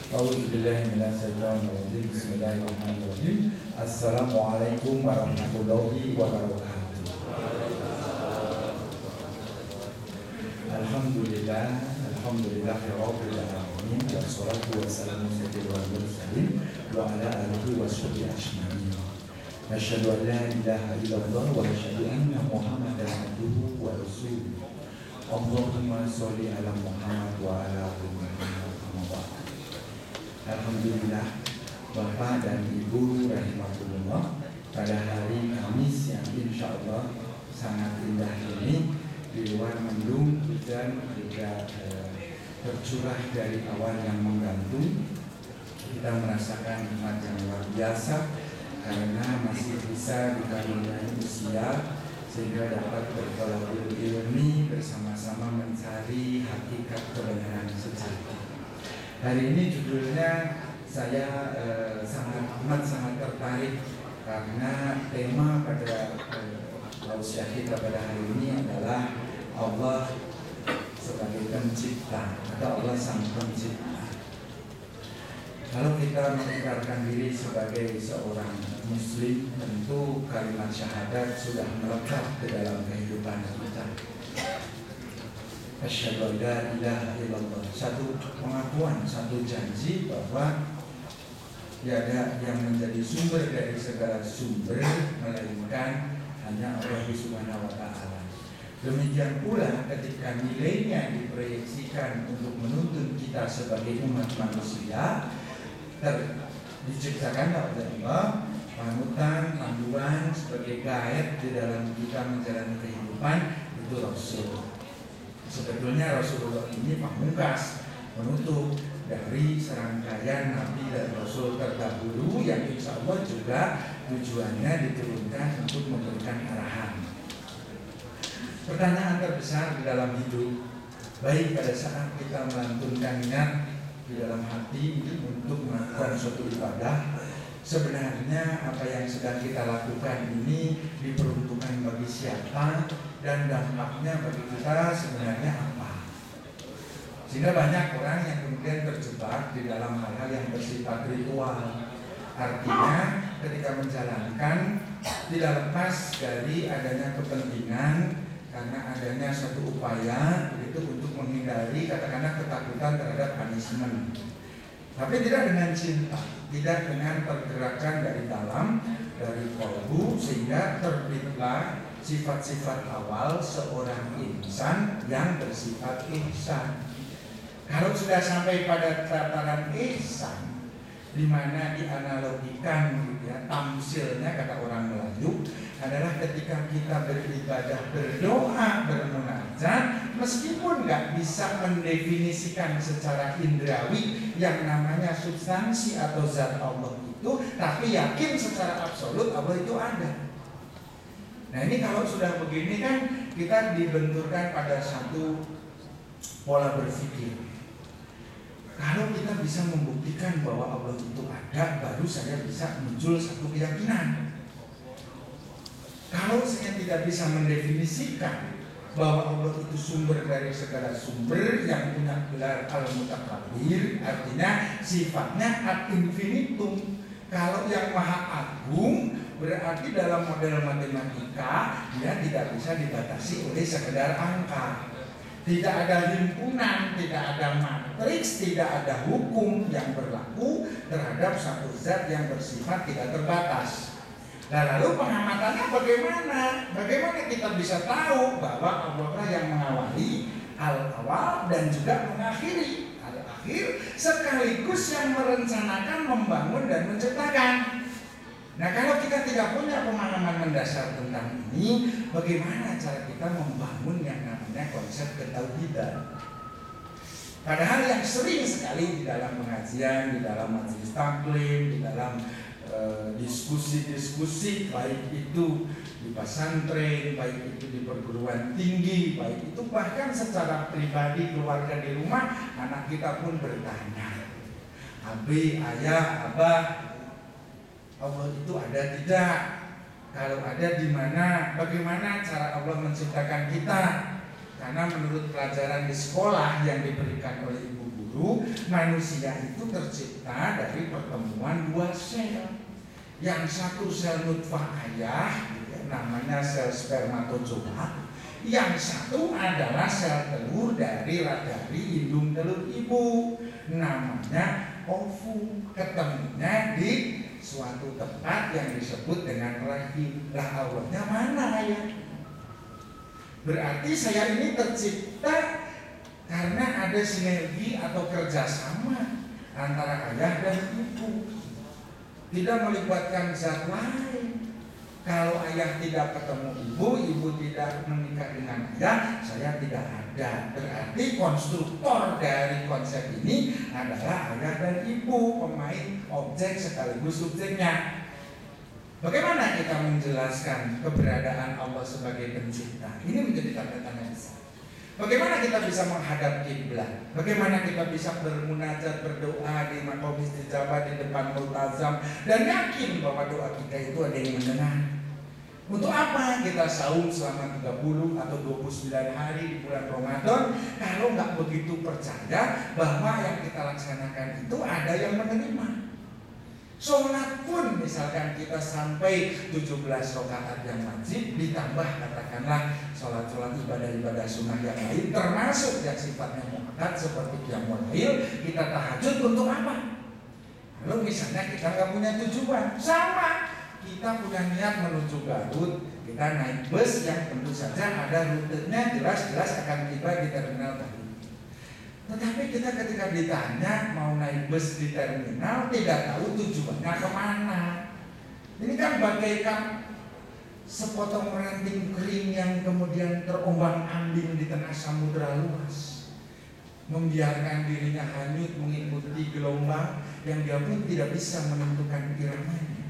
A'udzubillahiminasyaitonirrajim. Bismillahirrahmanirrahim. Assalamualaikum warahmatullahi wabarakatuh. Alhamdulillahirabbil alamin. Wassalatu wassalamu ala mursalin wa ala alihi washabihi ajmain. Asyhadu an la ilaha illallah wa asyhadu anna Muhammadan abduhu wa rasuluh. Allahumma sholli ala Muhammad wa ala ali Muhammad. Alhamdulillah, Bapak dan Ibu rahimahullah, pada hari Kamis yang insya Allah sangat indah ini, di luar mendung, hujan juga tercurah dari awan yang menggantung, kita merasakan nikmat yang luar biasa karena masih bisa dikaruniai usia sehingga dapat bertolak ilmi bersama-sama mencari hakikat kebenaran sejati. Hari ini judulnya saya sangat tertarik karena tema pada tausiah kita pada hari ini adalah Allah sebagai pencipta atau Allah sang pencipta. Kalau kita mengikrarkan diri sebagai seorang muslim, tentu kalimat syahadat sudah melekat ke dalam kehidupan kita. Asyhadu an la ilaha illallah, satu pengakuan, satu janji bahwa tiada yang menjadi sumber dari segala sumber melainkan hanya Allah Subhanahu wa taala. Demikian pula ketika nilainya diproyeksikan untuk menuntun kita sebagai umat manusia, diciptakan oleh Allah panutan, panduan sebagai guide di dalam kita menjalani kehidupan, itu Rasul. Sebetulnya Rasulullah ini pamungkas menutup dari serangkaian Nabi dan Rasul terdahulu yang insya Allah juga tujuannya diturunkan untuk memberikan arahan. Pertanyaan terbesar di dalam hidup, baik pada saat kita melantunkan niat di dalam hati untuk melakukan suatu ibadah, sebenarnya apa yang sedang kita lakukan ini diperuntukkan bagi siapa dan dampaknya bagi kita sebenarnya apa. Sehingga banyak orang yang kemudian terjebak di dalam hal-hal yang bersifat ritual. Artinya ketika menjalankan tidak lepas dari adanya kepentingan karena adanya satu upaya itu untuk menghindari katakanlah ketakutan terhadap punishment. Tapi tidak dengan cinta, tidak dengan pergerakan dari dalam, dari kalbu, sehingga terbitlah sifat-sifat awal seorang insan yang bersifat ihsan. Kalau sudah sampai pada tataran ihsan, di mana dianalogikan tamsilnya kata orang Melayu adalah ketika kita beribadah, berdoa, bermunajat, meskipun nggak bisa mendefinisikan secara indrawi yang namanya substansi atau zat Allah itu, tapi yakin secara absolut Allah itu ada. Nah ini kalau sudah begini kan kita dibenturkan pada satu pola berpikir. Kalau kita bisa membuktikan bahwa Allah itu ada, baru saya bisa muncul satu keyakinan. Kalau saya tidak bisa mendefinisikan bahwa Allah itu sumber dari segala sumber yang punya gelar al-mutakabbir, artinya sifatnya ad infinitum. Kalau yang maha agung berarti dalam model matematika dia tidak bisa dibatasi oleh sekedar angka. Tidak ada himpunan, tidak ada matriks, tidak ada hukum yang berlaku terhadap satu zat yang bersifat tidak terbatas. Nah lalu pengamatannya bagaimana? Bagaimana kita bisa tahu bahwa Allah yang mengawali al-awal dan juga mengakhiri al-akhir, sekaligus yang merencanakan, membangun dan menciptakan. Nah kalau kita tidak punya pemahaman mendasar tentang ini, bagaimana cara kita membangun yang namanya konsep ketauhidan? Padahal yang sering sekali di dalam pengajian, di dalam majelis taklim, di dalam diskusi-diskusi, baik itu di pesantren, baik itu di perguruan tinggi, baik itu bahkan secara pribadi keluarga di rumah, anak kita pun bertanya, abi, ayah, abah, Allah itu ada tidak? Kalau ada di mana? Bagaimana cara Allah menciptakan kita? Karena menurut pelajaran di sekolah yang diberikan oleh ibu guru, dulu manusia itu tercipta dari pertemuan dua sel. Yang satu sel nutfah ayah, namanya sel spermatozoa. Yang satu adalah sel telur dari indung telur ibu, namanya ovum. Ketemunya di suatu tempat yang disebut dengan rahim. Lah Allahnya mana ya? Berarti saya ini tercipta karena ada sinergi atau kerjasama antara ayah dan ibu, tidak melibatkan zat lain. Kalau ayah tidak ketemu ibu, ibu tidak menikah dengan ayah, saya tidak ada. Berarti konstruktor dari konsep ini adalah ayah dan ibu, pemain objek sekaligus subjeknya. Bagaimana kita menjelaskan keberadaan Allah sebagai pencipta? Ini menjadi tanda tanya besar. Bagaimana kita bisa menghadap kiblat? Bagaimana kita bisa bermunajat, berdoa di maqam istijabah di depan multazam dan yakin bahwa doa kita itu ada yang mendengar? Untuk apa kita saum selama 30 atau 29 hari di bulan Ramadan kalau nggak begitu percaya bahwa yang kita laksanakan itu ada yang menerima? Sholat pun misalkan kita sampai 17 rakaat yang wajib, ditambah katakanlah sholat-sholat ibadah-ibadah sunnah yang lain, termasuk yang sifatnya muakkad seperti qiyamul lail, kita tahajud untuk apa? Kalau misalnya kita nggak punya tujuan, sama kita punya niat menuju Garut, kita naik bus yang tentu saja ada rutenya jelas-jelas akan tiba di terminal Garut. Tetapi kita ketika ditanya mau naik bus di terminal tidak tahu tujuannya kemana. Ini kan bagaikan sepotong ranting kering yang kemudian terombang-ambing di tengah samudera luas, membiarkan dirinya hanyut mengikuti gelombang yang dia pun tidak bisa menentukan iramanya.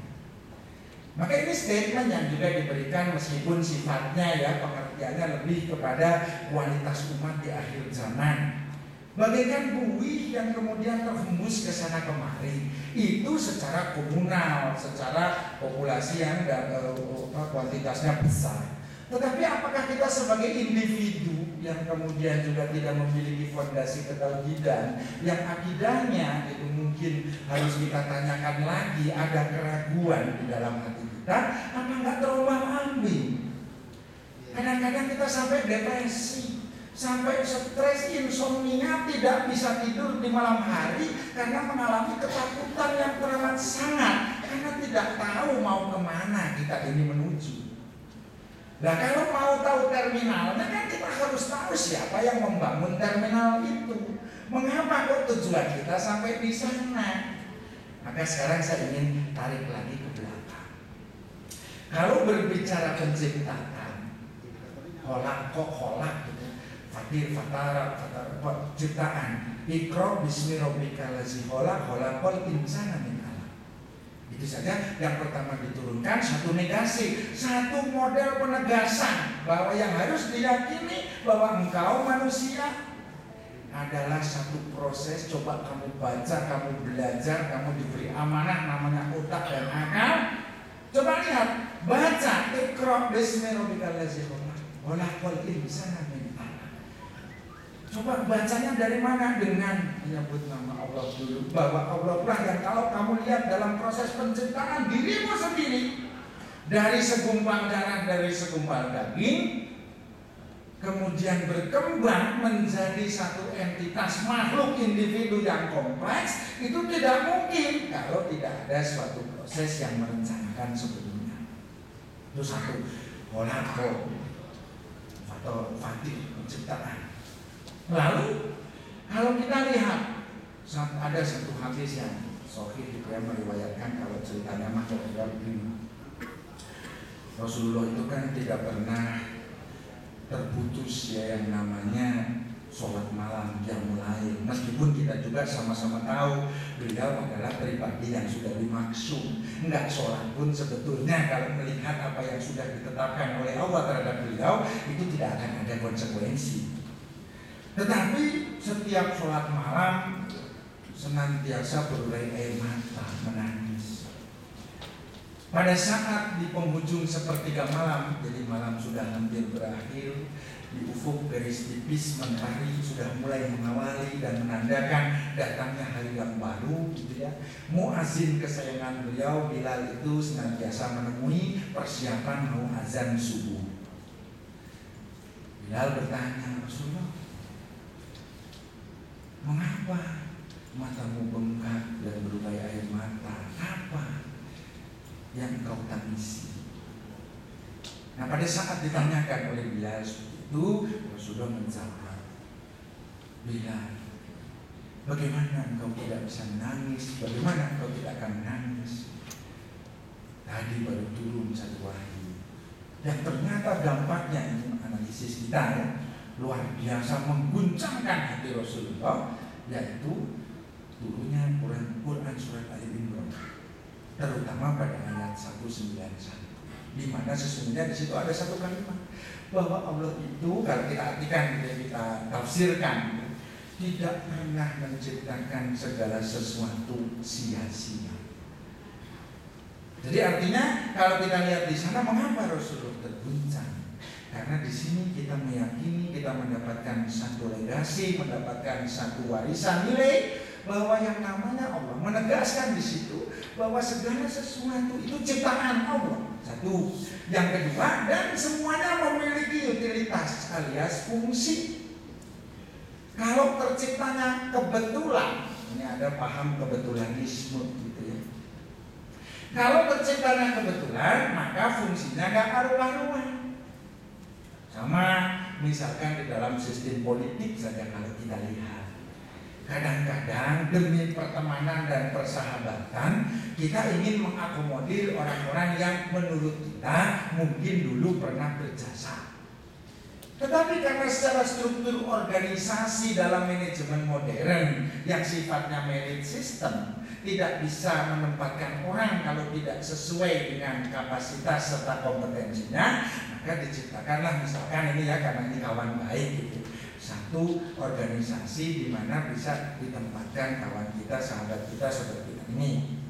Maka ini statement yang juga diberikan meskipun sifatnya ya pengertiannya lebih kepada kualitas umat di akhir zaman. Bagaikan buih yang kemudian terhembus ke sana kemari, itu secara komunal, secara populasi yang kuantitasnya besar. Tetapi apakah kita sebagai individu yang kemudian juga tidak memiliki fondasi ketauhidan, yang akidahnya itu mungkin harus kita tanyakan lagi, ada keraguan di dalam hati kita, apa nggak terombang-ambing? Kadang-kadang kita sampai depresi, sampai stres, insomnia, tidak bisa tidur di malam hari karena mengalami ketakutan yang teramat sangat, karena tidak tahu mau kemana kita ini menuju. Nah kalau mau tahu terminalnya kan kita harus tahu siapa yang membangun terminal itu, mengapa kok tujuan kita sampai di sana. Maka sekarang saya ingin tarik lagi ke belakang. Kalau berbicara penciptaan, holak gitu, fatir, fatara, ciptaan, ikra bismi rabbikal ladzi khalaqal insana min alaq. Itu saja yang pertama diturunkan, satu negasi, satu model penegasan bahwa yang harus diyakini bahwa engkau manusia adalah satu proses. Coba kamu baca, kamu belajar, kamu diberi amanah namanya otak dan akal. Coba lihat, baca ikra bismi rabbikal ladzi khalaqal insana min alaq. Coba bacanya dari mana? Dengan menyebut nama Allah dulu, bahwa Allah lah yang kalau kamu lihat dalam proses penciptaan dirimu sendiri, dari segumpal darah, dari segumpal daging, kemudian berkembang menjadi satu entitas makhluk individu yang kompleks, itu tidak mungkin kalau tidak ada suatu proses yang merencanakan sebelumnya. Itu satu holako atau fatih penciptaan. Lalu kalau kita lihat ada satu hadis yang sahih yang meriwayatkan kalau ceritanya mah kira-kira begini. Rasulullah itu kan tidak pernah terputus ya yang namanya sholat malam yang mulai. Meskipun kita juga sama-sama tahu beliau adalah pribadi yang sudah dimaksud. Enggak sholat pun sebetulnya kalau melihat apa yang sudah ditetapkan oleh Allah terhadap beliau itu tidak akan ada konsekuensi. Tetapi setiap sholat malam senantiasa berurai air mata, menangis. Pada saat di penghujung sepertiga malam, jadi malam sudah hampir berakhir, di ufuk garis tipis mentari sudah mulai mengawali dan menandakan datangnya hari yang baru, gitu ya. Muazin kesayangan beliau Bilal itu senantiasa menemui persiapan mau azan subuh. Bilal bertanya, Rasulullah, mengapa matamu bengkak dan berubah air mata? Apa yang kau tangisi? Nah, pada saat ditanyakan oleh Bilal itu, Rasulullah menjawab, Bilal, bagaimana engkau tidak bisa menangis? Bagaimana engkau tidak akan menangis? Tadi baru turun satu wahyu yang ternyata dampaknya, ini analisis kita ya, luar biasa mengguncangkan hati Rasulullah, yaitu turunnya Quran surat Ali Imran, terutama pada ayat 191, di mana sesungguhnya di situ ada satu kalimat bahwa Allah itu, kalau kita artikan, kita tafsirkan, tidak pernah menciptakan segala sesuatu sia-sia. Jadi artinya kalau kita lihat di sana, mengapa Rasulullah terguncang? Karena di sini kita meyakini kita mendapatkan satu legasi, mendapatkan satu warisan nilai, bahwa yang namanya Allah menegaskan di situ bahwa segala sesuatu itu ciptaan Allah. Satu. Yang kedua, dan semuanya memiliki utilitas alias fungsi. Kalau terciptanya kebetulan, ini ada paham kebetulanisme gitu ya. Kalau terciptanya kebetulan, maka fungsinya nggak karu-karuan. Sama misalkan di dalam sistem politik saja kalau kita lihat, kadang-kadang demi pertemanan dan persahabatan kita ingin mengakomodir orang-orang yang menurut kita mungkin dulu pernah berjasa. Tetapi karena secara struktur organisasi dalam manajemen modern yang sifatnya merit system, tidak bisa menempatkan orang kalau tidak sesuai dengan kapasitas serta kompetensinya, maka diciptakanlah misalkan ini ya, karena ini kawan baik gitu, satu organisasi di mana bisa ditempatkan kawan kita, sahabat kita seperti ini.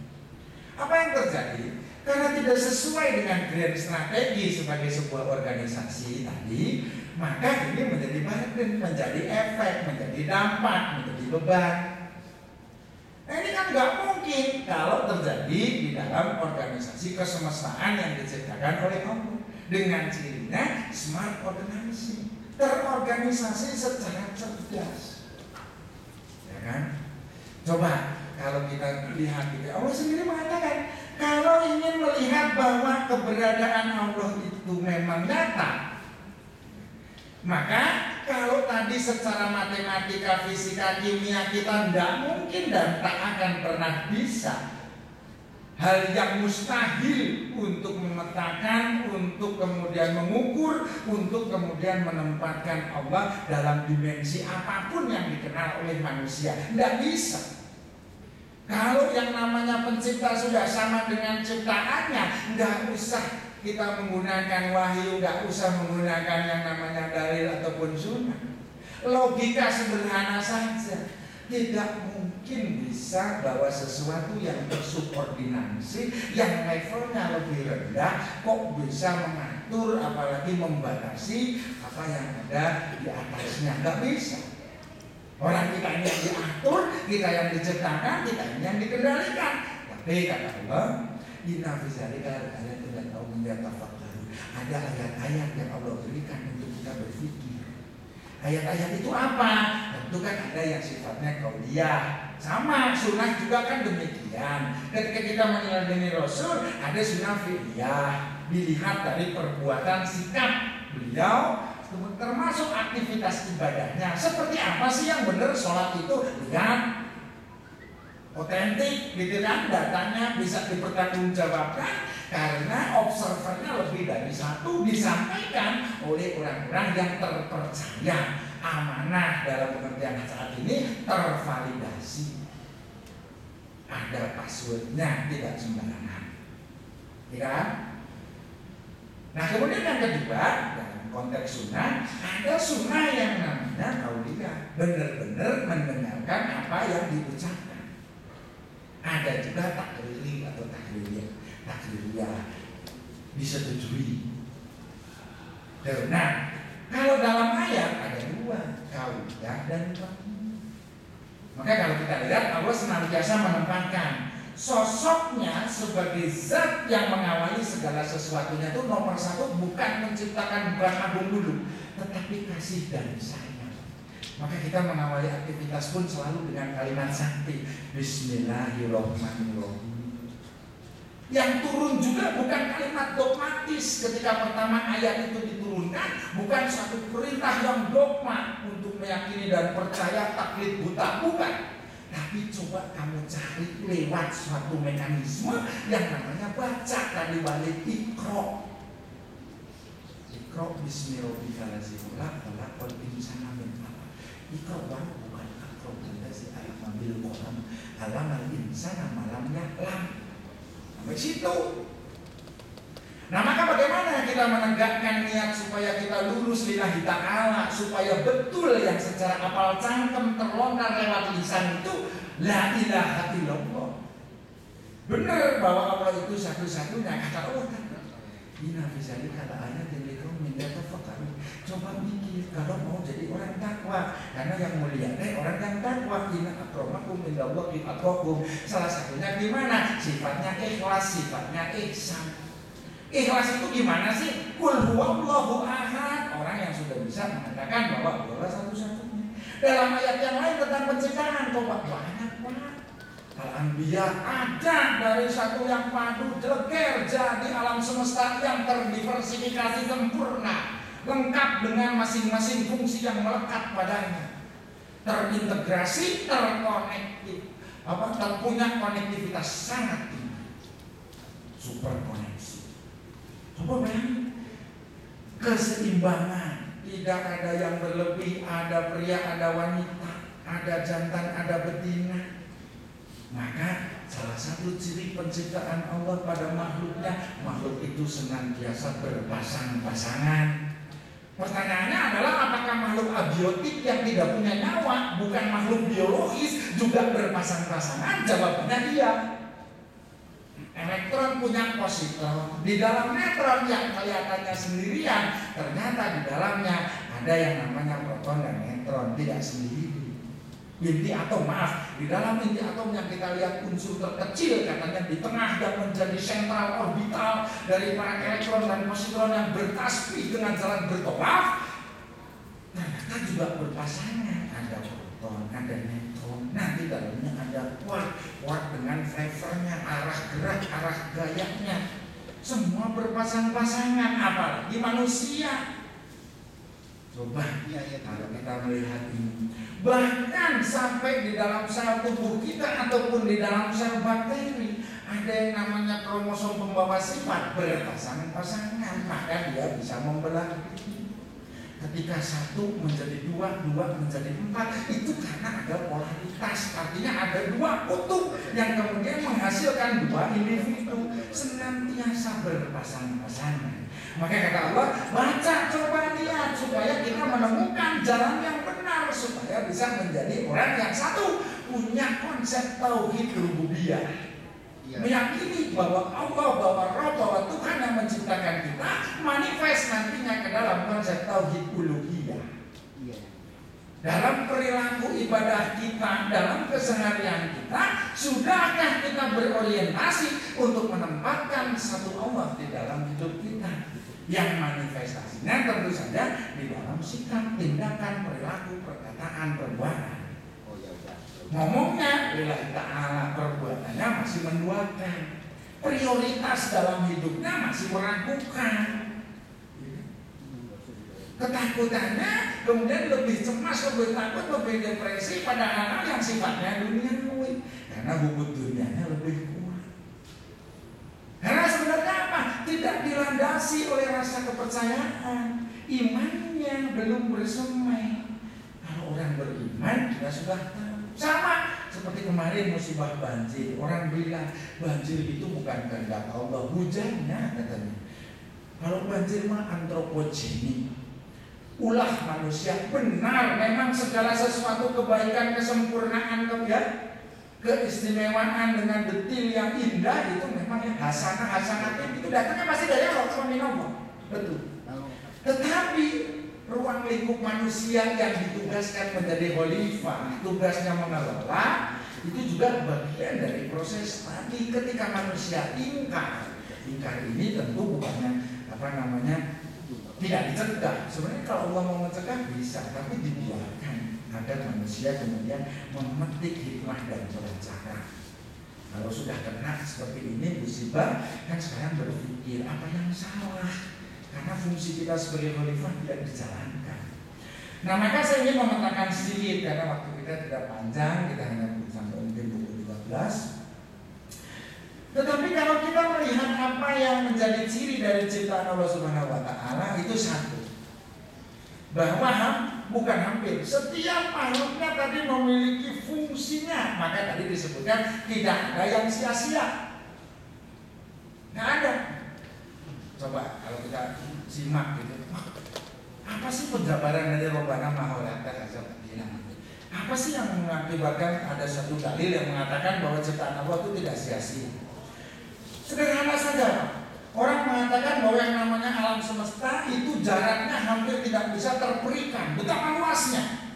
Apa yang terjadi? Karena tidak sesuai dengan grand strategi sebagai sebuah organisasi tadi, maka ini menjadi burden, menjadi efek, menjadi dampak, menjadi beban. Nah, ini kan nggak mungkin kalau terjadi di dalam organisasi kesemestaan yang diciptakan oleh Allah dengan cirinya smart organizing, terorganisasi secara cerdas, ya kan? Coba kalau kita lihat gitu, Allah sendiri mengatakan kalau ingin melihat bahwa keberadaan Allah itu memang nyata, maka kalau tadi secara matematika, fisika, kimia kita tidak mungkin dan tak akan pernah bisa, hal yang mustahil untuk memetakan, untuk kemudian mengukur, untuk kemudian menempatkan Allah dalam dimensi apapun yang dikenal oleh manusia, tidak bisa. Kalau yang namanya pencipta sudah sama dengan ciptaannya, nggak usah kita menggunakan wahyu, nggak usah menggunakan yang namanya dalil ataupun sunnah. Logika sederhana saja. Tidak mungkin bisa bahwa sesuatu yang tersubordinasi, yang levelnya lebih rendah, kok bisa mengatur apalagi membatasi apa yang ada di atasnya. Nggak bisa. Orang kita ini yang diatur, kita yang diciptakan, kita ini yang dikendalikan. Tapi kata Allah, inna fi dzalika ayatin liqaumin yatafakkarun. Ada ayat-ayat yang Allah berikan untuk kita berpikir. Ayat-ayat itu apa? Tentu kan ada yang sifatnya qauliyah. Sama, sunnah juga kan demikian. Ketika kita meneladani Rasul, ada sunnah fi'liyah. Dilihat dari perbuatan sikap beliau, termasuk aktivitas ibadahnya. Seperti apa sih yang benar sholat itu? Lihat, otentik gitu kan, datanya bisa dipertanggungjawabkan karena observernya lebih dari satu, disampaikan oleh orang-orang yang terpercaya. Amanah dalam pengertian saat ini tervalidasi, ada passwordnya, tidak sembarangan, ya kan? Nah kemudian yang kedua, dalam konteks sunnah, ada sunnah yang namanya qauliyah, benar-benar mendengarkan apa yang diucapkan. Ada juga takriri atau takriyah. takdiriyah disetujui. Karena kalau dalam ayat ada dua, kauliah dan kauniyah. Maka kalau kita lihat Allah senantiasa menempatkan sosoknya sebagai zat yang mengawali segala sesuatunya itu nomor satu, bukan menciptakan, bukan agung dulu, tetapi kasih dan sayang. Maka kita mengawali aktivitas pun selalu dengan kalimat sakti, Bismillahirrahmanirrahim. Yang turun juga bukan kalimat dogmatis ketika pertama ayat itu diturunkan, bukan satu perintah yang dogma untuk meyakini dan percaya taklid buta, bukan. Tapi coba kamu cari lewat suatu mekanisme yang namanya baca dari balik Iqra. Iqra bismillahirrahmanirrahim. Khalaqal insana min 'alaq. Iqra bukan Iqra allazi 'allama bil qalam. 'Allamal insana ma lam ya'lam. Sampai situ. Nah, maka bagaimana kita menegakkan niat supaya kita lulus lillahi ta'ala, supaya betul yang secara apal cangkem terlontar lewat lisan itu la ilaha illallah. Benar bahwa Allah itu satu-satunya. Kata Allah, inna fi dzalika laayatin liqaumin yatafakkarun. Coba mikir kalau mau jadi orang takwa, karena yang mulia orang yang takwa. Inna akramakum indallahi atqakum. Salah satunya gimana? Sifatnya ikhlas, sifatnya ihsan. Ikhlas itu gimana sih? Qul huwallahu ahad. Orang yang sudah bisa mengatakan bahwa Allah satu-satunya. Dalam ayat yang lain tentang penciptaan, coba banyak banget. Al-Anbiya ada dari satu yang padu jeleger jadi alam semesta yang terdiversifikasi sempurna, lengkap dengan masing-masing fungsi yang melekat padanya, terintegrasi, terkonektif, punya konektivitas sangat tinggi, super koneksi. Coba bayangin keseimbangan, tidak ada yang berlebih, ada pria, ada wanita, ada jantan, ada betina. Maka salah satu ciri penciptaan Allah pada makhluknya, makhluk itu senantiasa berpasang-pasangan. Pertanyaannya adalah apakah makhluk abiotik yang tidak punya nyawa, bukan makhluk biologis, juga berpasang-pasangan? Jawabannya iya. Elektron punya positron, di dalam neutron yang kelihatannya sendirian, ternyata di dalamnya ada yang namanya proton dan neutron, tidak sendiri. Inti atom, di dalam inti atom yang kita lihat unsur terkecil katanya di tengah dan menjadi sentral orbital dari para elektron dan positron yang bertasbih dengan jalan bertolak, ternyata juga berpasangan, ada proton, ada neutron. Nanti dalamnya ada kuat dengan flavornya, arah gerak, arah gayanya, semua berpasang-pasangan. Apalagi manusia. Coba kalau kita melihat ini, bahkan sampai di dalam sel tubuh kita ataupun di dalam sel bakteri ada yang namanya kromosom pembawa sifat berpasang-pasangan, maka dia bisa membelah diri. Ketika satu menjadi dua, dua menjadi empat, itu karena ada polaritas, artinya ada dua kutub yang kemudian menghasilkan dua individu senantiasa berpasang-pasangan. Maka kata Allah, baca, coba lihat supaya kita menemukan jalan yang benar, supaya bisa menjadi orang yang satu, punya konsep tauhid rububiyah. Meyakini bahwa Allah, bahwa Rabb, bahwa Tuhan yang menciptakan kita manifest nantinya ke dalam konsep tauhid uluhiyah. Dalam perilaku ibadah kita, dalam keseharian kita, sudahkah kita berorientasi untuk menempatkan satu Allah di dalam hidup kita? Yang manifestasinya tentu saja di dalam sikap, tindakan, perilaku, perkataan, perbuatan. Ngomongnya lillahi ta'ala, perbuatannya masih menduakan, prioritas dalam hidupnya masih meragukan, ketakutannya kemudian lebih cemas, lebih takut, lebih depresi pada hal-hal yang sifatnya duniawi, karena bubut dunianya lebih kuat. Karena sebenarnya apa? Tidak dilandasi oleh rasa kepercayaan, imannya belum bersemai. Kalau orang beriman dia sudah tahu. Sama seperti kemarin musibah banjir, orang bilang banjir itu bukan kehendak Allah, hujannya katanya. Kalau banjir mah antropogenik, ulah manusia. Benar, memang segala sesuatu kebaikan, kesempurnaan, keistimewaan dengan detil yang indah itu memang ya hasanah itu datangnya pasti dari Allah SWT. Betul. Tetapi ruang lingkup manusia yang ditugaskan menjadi khalifah, tugasnya mengelola, itu juga bagian dari proses tadi. Ketika manusia ingkar ini tentu bukannya tidak dicegah. Sebenarnya kalau Allah mau mencegah bisa, tapi dibiarkan agar manusia kemudian memetik hikmah dan pelajaran. Kalau sudah kena seperti ini musibah, kan sekarang berpikir apa yang salah, karena fungsi kita sebagai khalifah tidak dijalankan. Nah, maka saya ingin memetakan sedikit karena waktu kita tidak panjang, kita hanya sampai mungkin pukul 13. Tetapi kalau kita melihat apa yang menjadi ciri dari ciptaan Allah Subhanahu wa taala, itu satu. Bahwa bukan hampir setiap makhluknya tadi memiliki fungsinya. Maka tadi disebutkan tidak ada yang sia-sia. Nggak ada. Coba kalau kita simak gitu. Apa sih penjabaran dari Rabbana Maholata? Apa sih yang mengakibatkan ada satu dalil yang mengatakan bahwa ciptaan Allah itu tidak sia-sia? Sederhana saja. Orang mengatakan bahwa yang namanya alam semesta itu jaraknya hampir tidak bisa terperikan. Betapa luasnya.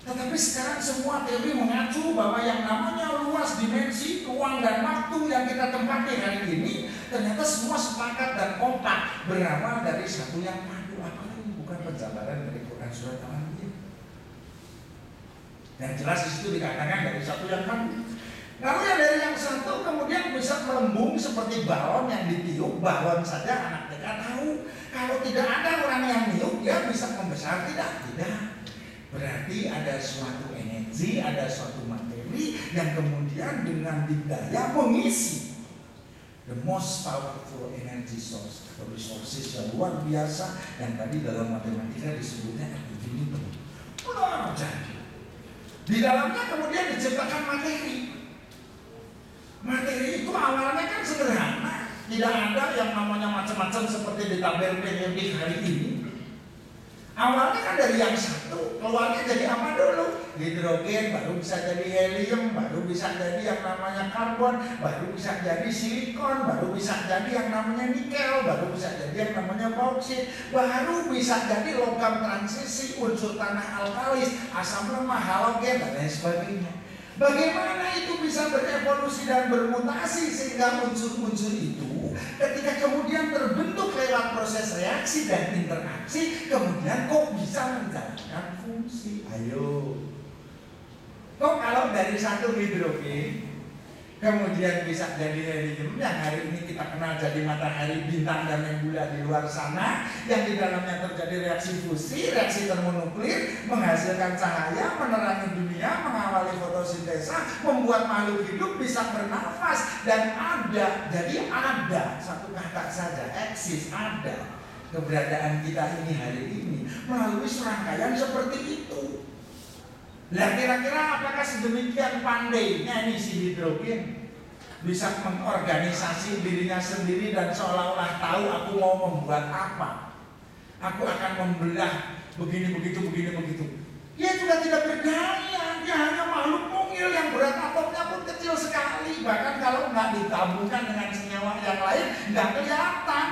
Tetapi sekarang semua teori mengacu bahwa yang namanya luas dimensi, ruang dan waktu yang kita tempati hari ini ternyata semua sepakat dan kompak berawal dari satu yang padu. Apa ini bukan penjabaran dari Quran surat Al-Anbiya? Yang jelas di situ dikatakan dari satu yang padu. Lalu yang dari yang satu kemudian bisa melembung seperti balon yang ditiup. Balon saja anak TK tahu. Kalau tidak ada orang yang niup, dia bisa membesar tidak? Tidak. Berarti ada suatu energi, ada suatu materi yang kemudian dengan daya mengisi. The most powerful energy source atau resources yang luar biasa yang tadi dalam matematika disebutnya infinitum. Jadi di dalamnya kemudian diciptakan materi. Materi itu awalnya kan sederhana, tidak ada yang namanya macam-macam seperti di tabel periodik hari ini. Awalnya kan dari yang satu, keluarnya jadi apa dulu? Hidrogen, baru bisa jadi helium, baru bisa jadi yang namanya karbon, baru bisa jadi silikon, baru bisa jadi yang namanya nikel, baru bisa jadi yang namanya bauksit, baru bisa jadi logam transisi, unsur tanah alkalis, asam lemah, halogen, dan lain sebagainya. Bagaimana itu bisa berevolusi dan bermutasi sehingga unsur-unsur itu ketika kemudian terbentuk lewat proses reaksi dan interaksi kemudian kok bisa menjalankan fungsi? Ayo. Kok kalau dari satu hidrogen kemudian bisa jadi helium yang hari ini kita kenal jadi matahari, bintang dan nebula di luar sana, yang di dalamnya terjadi reaksi fusi, reaksi termonuklir, menghasilkan cahaya, menerangi dunia, mengawali fotosintesa, membuat makhluk hidup bisa bernafas dan ada. Jadi ada satu kata saja, eksis, ada keberadaan kita ini hari ini melalui serangkaian seperti itu. Nah, kira-kira apakah sedemikian pandainya ini si hidrogen bisa mengorganisasi dirinya sendiri dan seolah-olah tahu aku mau membuat apa, aku akan membelah begini begitu. Dia juga tidak berdaya, dia hanya makhluk mungil yang berat atomnya pun kecil sekali, bahkan kalau nggak ditabungkan dengan senyawa yang lain nggak kelihatan.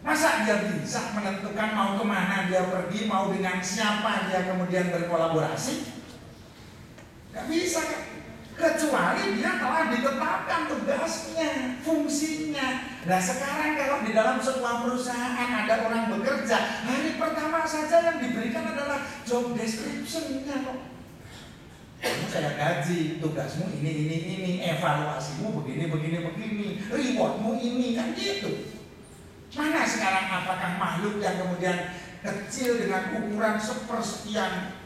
Masa dia bisa menentukan mau kemana dia pergi, mau dengan siapa dia kemudian berkolaborasi? Gak bisa kan? Kecuali dia telah ditetapkan tugasnya, fungsinya. Nah sekarang kalau di dalam sebuah perusahaan ada orang bekerja, hari pertama saja yang diberikan adalah job description-nya kok. Kamu saya gaji, tugasmu ini, evaluasimu begini, rewardmu ini, kan gitu. Mana sekarang apakah makhluk yang kemudian kecil dengan ukuran sepersekian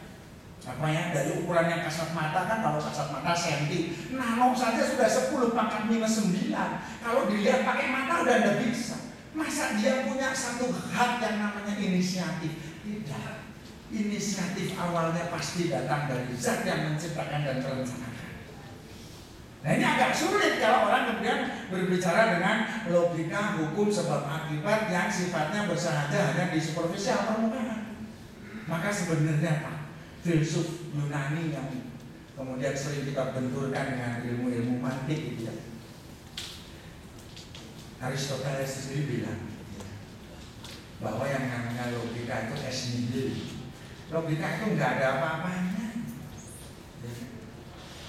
dari ukuran yang kasat mata, kan kalau kasat mata senti, nano saja sudah 10 pangkat minus 9. Kalau dilihat pakai mata udah nggak bisa. Masa dia punya satu hak yang namanya inisiatif? Tidak. Inisiatif awalnya pasti datang dari Zat yang menciptakan dan merencanakan. Nah ini agak sulit kalau orang kemudian berbicara dengan logika hukum sebab akibat yang sifatnya bersahaja hanya di superficial permukaan. Maka sebenarnya Pak, filsuf Yunani yang kemudian sering kita benturkan dengan ilmu-ilmu mantik gitu ya. Aristoteles sendiri bilang bahwa yang namanya logika itu es nihil. Logika itu nggak ada apa-apanya.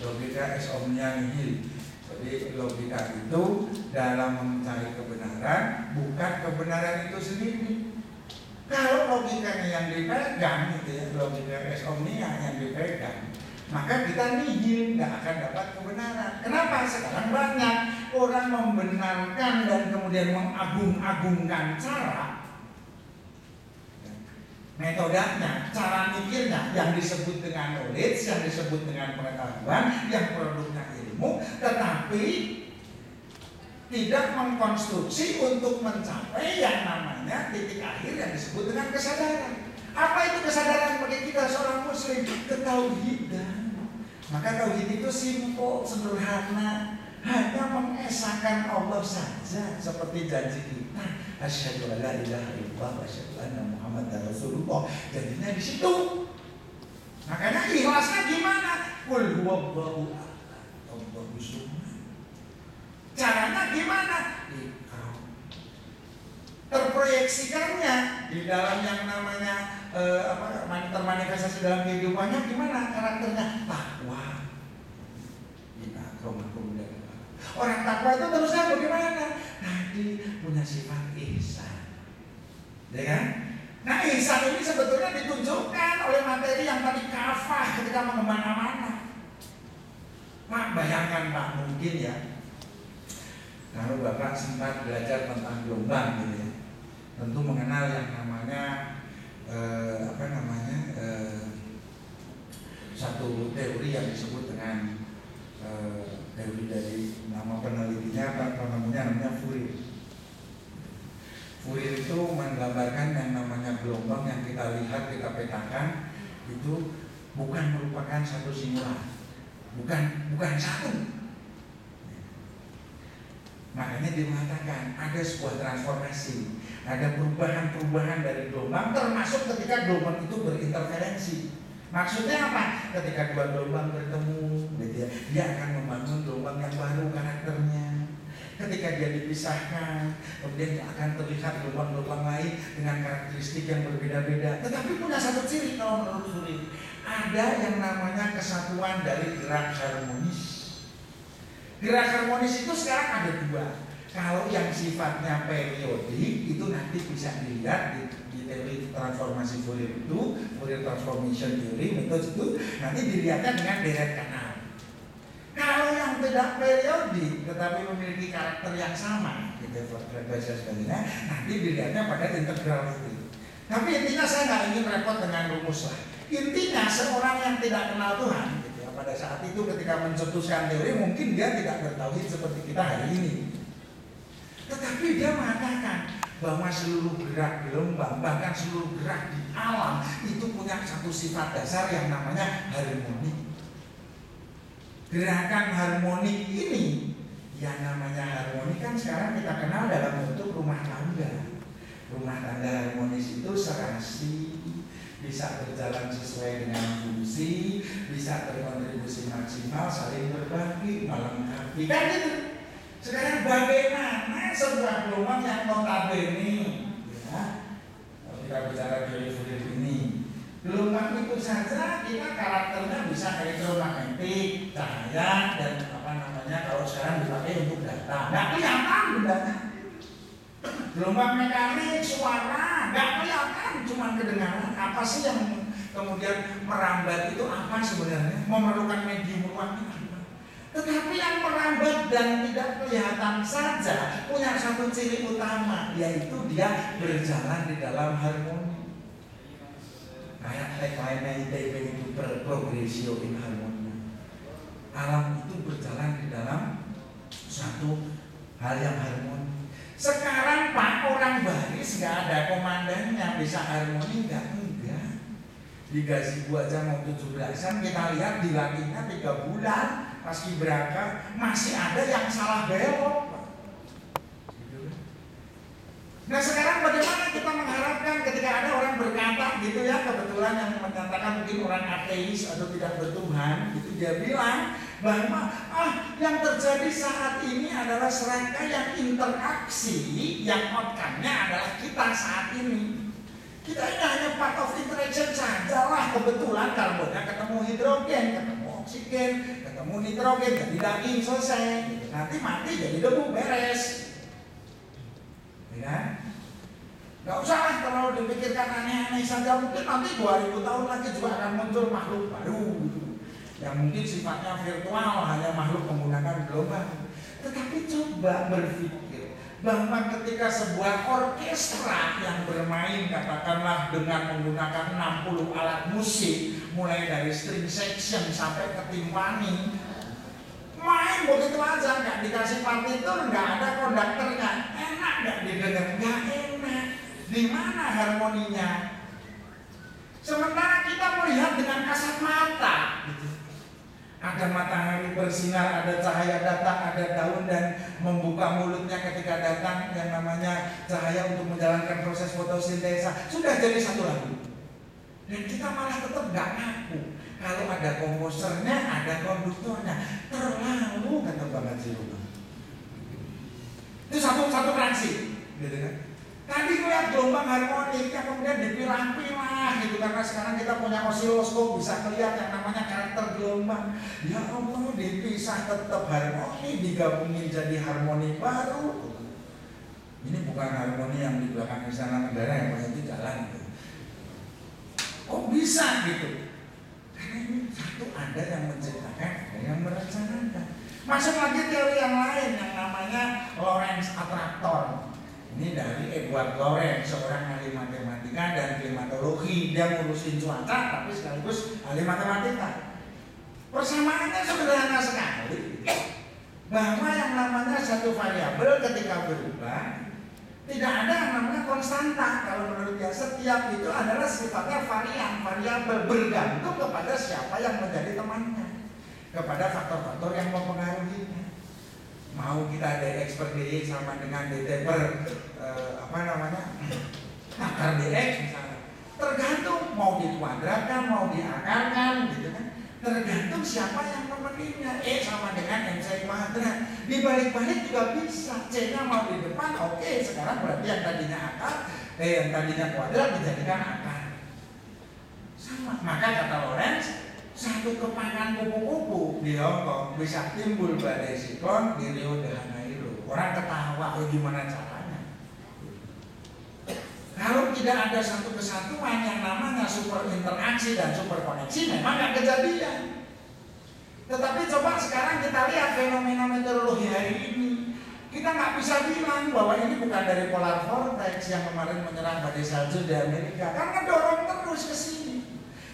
Logika es omnia nihil. Jadi logika itu dalam mencari kebenaran, bukan kebenaran itu sendiri. Kalau logikanya yang dipegang, gitu ya, logika es omnia yang dipegang, maka kita nihil, nggak akan dapat kebenaran. Kenapa? Sekarang banyak orang membenarkan dan kemudian mengagung-agungkan cara, metodenya, cara mikirnya yang disebut dengan knowledge, yang disebut dengan pengetahuan, yang produknya ilmu, tetapi tidak mengkonstruksi untuk mencapai yang namanya titik akhir yang disebut dengan kesadaran. Apa itu kesadaran bagi kita seorang muslim? Ketauhidan. Maka tauhid itu simpel, sederhana, hanya mengesahkan Allah saja, seperti janji kita, asyhadu alla ilaha illallah wa asyhadu anna muhammadar rasulullah. Jadinya di situ. Makanya ikhlasnya gimana? Qul huwallahu ahad, Allahu samad. Caranya gimana? Terproyeksikannya di dalam yang namanya termanifestasi dalam kehidupannya gimana karakternya? Takwa. Orang takwa itu terusnya bagaimana? Tadi punya sifat ihsan, ya kan? Nah, ihsan ini sebetulnya ditunjukkan oleh materi yang tadi kafah ketika mengemban amanah. Pak, bayangkan Pak, mungkin ya, kalau Bapak sempat belajar tentang gelombang gitu ya, tentu mengenal yang namanya satu teori yang disebut dengan teori dari nama penelitinya namanya Fourier. Fourier itu menggambarkan yang namanya gelombang yang kita lihat, kita petakan itu bukan merupakan satu simulasi, bukan satu. Makanya dia mengatakan ada sebuah transformasi, ada perubahan-perubahan dari gelombang, termasuk ketika gelombang itu berinterferensi. Maksudnya apa? Ketika dua gelombang bertemu, gitu ya, dia akan membangun gelombang yang baru karakternya. Ketika dia dipisahkan, kemudian akan terlihat gelombang-gelombang lain dengan karakteristik yang berbeda-beda. Tetapi punya satu ciri kalau menurut Fourier, ada yang namanya kesatuan dari gerak harmonis. Gerak harmonis itu sekarang ada dua. Kalau yang sifatnya periodik itu nanti bisa dilihat di teori transformasi Fourier itu, Fourier transformation theory, metode itu nanti dilihatnya dengan deret kanal. Kalau yang tidak periodik tetapi memiliki karakter yang sama, gitu, frekuensi sebagainya, nanti dilihatnya pada integral Fourier. Tapi intinya saya nggak ingin repot dengan rumus lah. Intinya seorang yang tidak kenal Tuhan, gitu ya, pada saat itu ketika mencetuskan teori mungkin dia tidak bertauhid seperti kita hari ini. Tetapi dia mengatakan bahwa seluruh gerak gelombang, bahkan seluruh gerak di alam itu punya satu sifat dasar yang namanya harmoni. Gerakan harmoni ini, yang namanya harmoni kan sekarang kita kenal dalam bentuk rumah tangga. Rumah tangga harmonis itu serasi, bisa berjalan sesuai dengan fungsi, bisa berkontribusi maksimal, saling berbagi, melengkapi. Kan gitu. Sekarang bagaimana sebuah gelombang yang notabene, ya, kalau kita bicara dari Fourier ini, gelombang itu saja kita karakternya bisa elektromagnetik, cahaya, dan kalau sekarang dipakai untuk data, nggak kelihatan bendanya. Gelombang mekanik, suara, nggak kelihatan, cuma kedengaran. Apa sih yang kemudian merambat itu apa sebenarnya? Memerlukan medium ruang ini. Tetapi yang merambat dan tidak kelihatan saja punya satu ciri utama, yaitu dia berjalan di dalam harmoni. Kayak tagline ITB itu progressio in harmoni. Alam itu berjalan di dalam satu hal yang harmoni. Sekarang Pak, orang baris nggak ada komandannya, bisa harmoni nggak? Enggak. Di Gazibu aja mau 17-an, kita lihat dilatihnya 3 bulan. Paskibraka masih ada yang salah belok, Pak. Nah sekarang bagaimana kita mengharapkan ketika ada orang berkata gitu ya, kebetulan yang menyatakan mungkin orang ateis atau tidak bertuhan, gitu, dia bilang bahwa yang terjadi saat ini adalah serangkaian interaksi yang outcome-nya adalah kita saat ini. Kita ini hanya part of interaction saja lah, kebetulan karbonnya ketemu hidrogen, ketemu oksigen, ketemu nitrogen, jadi daging selesai. Gitu. Nanti mati jadi debu, beres. Ya, nggak usah lah terlalu dipikirkan aneh-aneh saja. Mungkin nanti 2000 tahun lagi juga akan muncul makhluk baru gitu, yang mungkin sifatnya virtual, hanya makhluk menggunakan gelombang. Tetapi coba berpikir bahwa ketika sebuah orkestra yang bermain katakanlah dengan menggunakan 60 alat musik, mulai dari string section sampai ke timpani, main begitu aja, nggak dikasih partitur, nggak ada konduktornya, enak nggak didengar? Nggak enak. Di mana harmoninya? Sementara kita melihat dengan kasat mata, ada matahari bersinar, ada cahaya datang, ada daun dan membuka mulutnya ketika datang yang namanya cahaya untuk menjalankan proses fotosintesa, sudah jadi satu lagu. Dan kita malah tetap nggak ngaku. Kalau ada komposernya, ada konduktornya, terlalu kata Bang Haji Rumah. Itu satu reaksi, gitu kan? Tadi melihat gelombang harmonik yang kemudian dipilah-pilah gitu, karena sekarang kita punya osiloskop bisa melihat yang namanya karakter gelombang. Ya Allah, dipisah tetap harmoni, digabungin jadi harmoni baru. Ini bukan harmoni yang di belakang Istana Negara yang banyak jalan gitu. Kok bisa gitu? Karena ini satu ada yang menciptakan, ada yang merencanakan. Masuk lagi teori yang lain yang namanya Lorentz Attractor. Ini dari Edward Lorenz, seorang ahli matematika dan klimatologi. Dia ngurusin cuaca tapi sekaligus ahli matematika. Persamaannya sederhana sekali, bahwa yang namanya satu variabel ketika berubah tidak ada yang namanya konstanta. Kalau menurut dia setiap itu adalah sifatnya variabel, bergantung kepada siapa yang menjadi temannya, kepada faktor-faktor yang mempengaruhinya. Mau kita dx per dx sama dengan dt per akar dx misalnya, tergantung mau dikuadratkan, mau diakarkan gitu kan, tergantung siapa yang memenuhinya. Sama dengan mc kuadrat, dibalik-balik juga bisa. C nya mau di depan, oke, sekarang berarti yang tadinya akar, yang tadinya kuadrat dijadikan akar. Sama, maka kata Lorenz, satu kepangan kupu-kupu di Hongkong bisa timbul badai siklon di Rio de Janeiro. Orang ketawa, gimana caranya? Kalau tidak ada satu kesatuan yang namanya super interaksi dan super koneksi, memang nggak kejadian. Tetapi coba sekarang kita lihat fenomena meteorologi hari ini. Kita nggak bisa bilang bahwa ini bukan dari polar vortex yang kemarin menyerang badai salju di Amerika, karena dorong terus ke sini.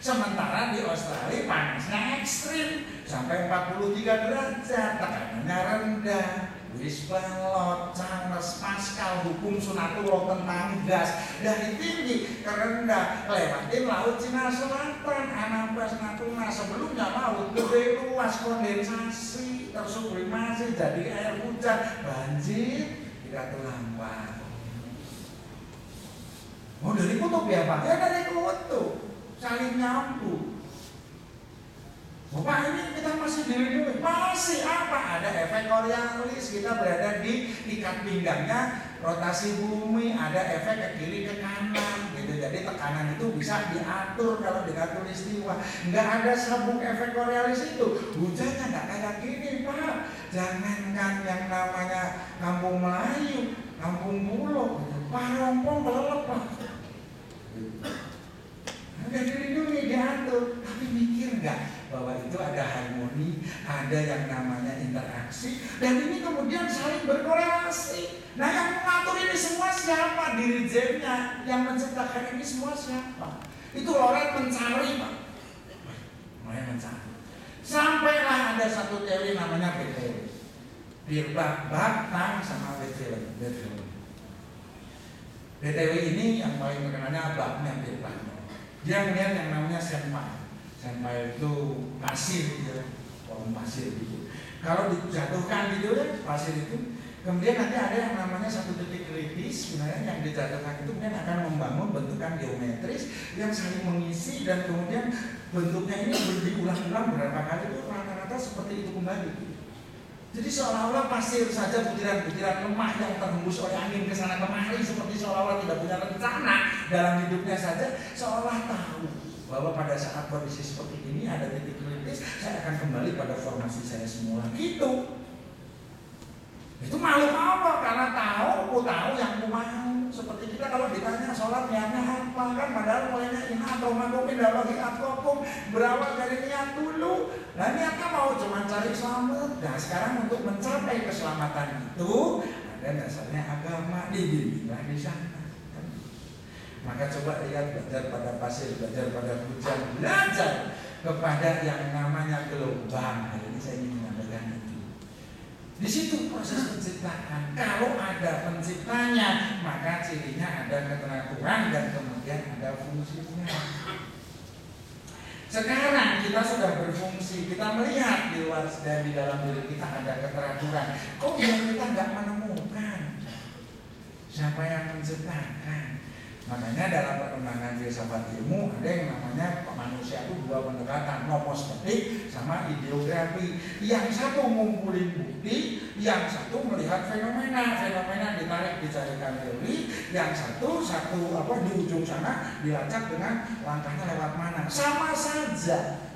Sementara di Australia panasnya ekstrim sampai 43 derajat, tekanannya rendah. Wis Planck, Charles Pascal, hukum Sunatullah tentang gas dari tinggi ke rendah, lewatin laut Cina Selatan, Anambas Natuna. Sebelumnya laut gede luas, kondensasi tersublimasi jadi air hujan, banjir tidak terlambat. Oh dari kutub ya Pak? Ya dari kutub, saling nyambung. Bapak ini kita masih dilindungi, masih apa? Ada efek Coriolis, kita berada di ikat pinggangnya rotasi bumi, ada efek ke kiri ke kanan, gitu. Jadi tekanan itu bisa diatur kalau dengan tulistiwa. Nggak ada sabuk efek Coriolis itu, hujannya nggak kayak gini Pak. Jangankan yang namanya kampung Melayu, kampung Pulau, Parompong kelelep Pak. Nggak dilindungi, diatur, tapi mikir nggak bahwa itu ada harmoni, ada yang namanya interaksi, dan ini kemudian saling berkorelasi. Nah yang mengatur ini semua siapa? Dirijennya yang menciptakan ini semua siapa? Itu Lorenz mencari Pak. Mulai mencari. Sampailah ada satu teori namanya BTW. Birbak, Batang sama BTW. BTW ini yang paling terkenalnya baknya Birbak. Dia melihat yang namanya senpai. Senpai itu pasir gitu ya, kolom pasir gitu. Kalau dijatuhkan gitu ya, pasir itu Kemudian nanti ada yang namanya satu titik kritis, sebenarnya yang dijatuhkan itu kemudian akan membangun bentukan geometris yang saling mengisi dan kemudian bentuknya ini diulang-ulang berapa kali itu rata-rata seperti itu kembali. Jadi seolah-olah pasir saja butiran-butiran lemah yang terhembus oleh angin ke sana kemari seperti seolah-olah tidak punya rencana dalam hidupnya saja, seolah tahu bahwa pada saat kondisi seperti ini ada titik kritis, saya akan kembali pada formasi saya semula gitu. Itu malu apa? Karena aku tahu yang aku mau. Seperti kita kalau ditanya sholat niatnya apa kan, padahal mulainya berawal dari niat dulu. Nah niatnya mau cuma cari selamat. Nah sekarang untuk mencapai keselamatan itu ada dasarnya agama, dibimbinglah di sana. Maka coba lihat, belajar pada pasir, belajar pada hujan, belajar kepada yang namanya gelombang. Hari ini saya ingin menyampaikan itu. Di situ proses penciptaan. Kalau ada penciptanya, maka cirinya ada keteraturan dan kemudian ada fungsinya. Sekarang kita sudah berfungsi, kita melihat di luar dan di dalam diri kita ada keteraturan. Kok yang kita nggak menemukan siapa yang menciptakan? Makanya dalam perkembangan filsafat ilmu ada yang namanya manusia itu dua pendekatan, nomostatik sama ideografi. Yang satu ngumpulin bukti, yang satu melihat fenomena ditarik dicarikan teori, yang satu di ujung sana dilacak dengan langkahnya lewat mana. Sama saja,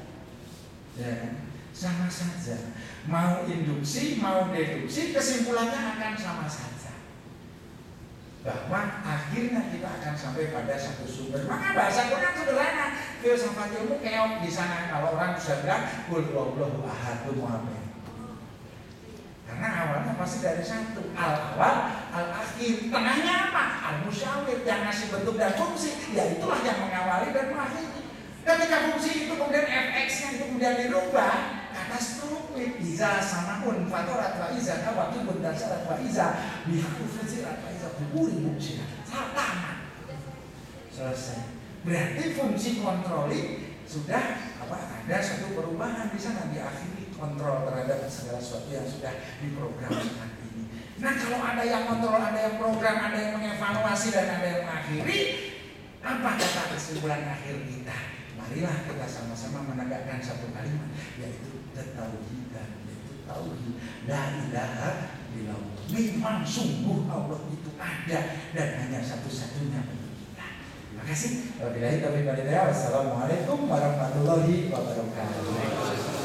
ya kan? Sama saja. Mau induksi, mau deduksi, kesimpulannya akan sama saja. Bahwa akhirnya kita akan sampai pada satu sumber. Maka bahasa Quran sederhana, filsafat ilmu keok di sana. Kalau orang bisa bilang qul huwallahu ahad, karena awalnya pasti dari satu, al-awal, al-akhir. Tengahnya apa? Al-musyawir, yang ngasih bentuk dan fungsi. Ya itulah yang mengawali dan mengakhiri. Ketika fungsi itu kemudian fx-nya itu kemudian dirubah, katastrofik. Iza samaun fatorat wa iza kawakibun dasarat wa iza bihaku fuzirat wa iza buburi muksirat. Tamat. Selesai. Berarti fungsi kontroli sudah ada satu perubahan di sana, diakhiri kontrol terhadap segala sesuatu yang sudah diprogram saat ini. Nah kalau ada yang kontrol, ada yang program, ada yang mengevaluasi dan ada yang mengakhiri, apa kata kesimpulan akhir kita? Marilah kita sama-sama menegakkan satu kalimat, yaitu tauhidan, yaitu tauhid la ilaha illallah. Memang sungguh Allah itu ada dan hanya satu-satunya bagi kita. Terima kasih. Wabillahi taufiq wal hidayah. Wassalamualaikum warahmatullahi wabarakatuh.